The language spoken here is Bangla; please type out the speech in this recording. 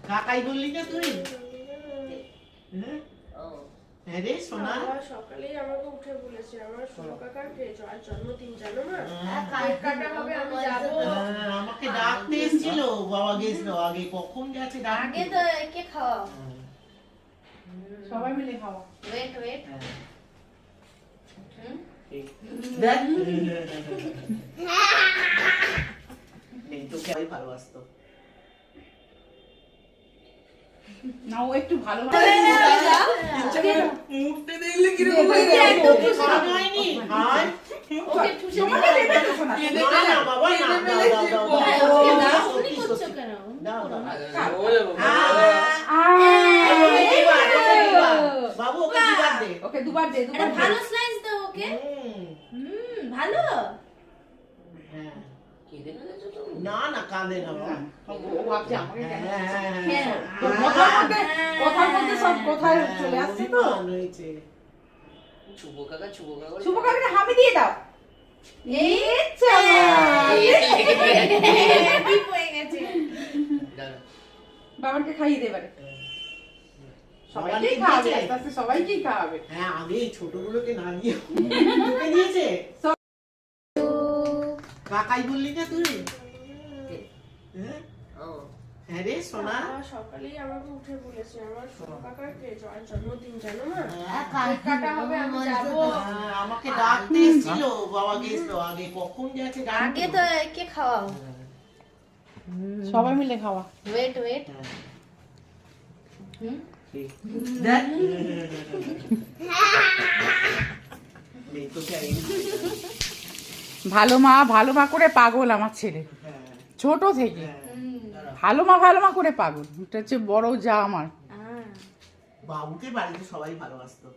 কাকাই বললি না তুই? হ্যাঁ রে সোনা, সকালেই আমাকে উঠে বলেছে আমার সোনা কাকার জন্মদিন, জানো না? কেক কাটা হবে, আমি যাবো। আমাকে ডাকতে এসেছিল, বাবা গেছিল আগে। কখন গেছে ডাকতে? আগে তো কে খাওয়া, সবাই মিলে খাওয়া। ওয়েট দেখ এই তো কেমন ভালোবাসতো না, ও একটু ভালো মুখটা দেখলে কি রকম হয়নি? হাই ওকে ঠুসে না না বাবা, না দাও উনি করছো কেন? দাও দাও বাবু ওকে দুবার দে, ওকে দুবার দে, একটা ভালো স্লাইস দাও ওকে। ভালো। হ্যাঁ না না কাঁদে না বাবা। ও ভাবছে আমাকে কেন হ্যাঁ কথার মধ্যে সব কোথায় চলে আসছে তো। শুভ কাকা শুভ কাকাকে হামি দিয়ে দাও। এই ঠিক হয়ে গেছে। বাবাকে খাইয়ে দে এবারে। সবাইকেই সবাইকে খাওয়াবে, দিয়েছে? আস্তে আস্তে সবাইকেই খাওয়াবে। হ্যাঁ আগে এই ছোটগুলোকে না নিয়ে তোকে দিয়েছে। কাকাই বললি না তুই? হ্যাঁ রে সোনা, সকালেই আমাকে উঠে বলেছে আমার সোনা কাকার জন্মদিন, জানো না? কেক কাটা হবে, আমি যাবো। আমাকে ডাকতে এসেছিল, বাবা গেছিল আগে। কখন গেছে আগে তো কে খাওয়া, সবাই মিলে খাওয়া। ওয়েট দেখ এই তো চাই। ভালো মা করে পাগল আমার ছেলে, ছোট থেকে ভালো মা করে পাগল। এটা হচ্ছে বড় যা আমার। বাবুকে বাড়িতে সবাই ভালোবাসতো।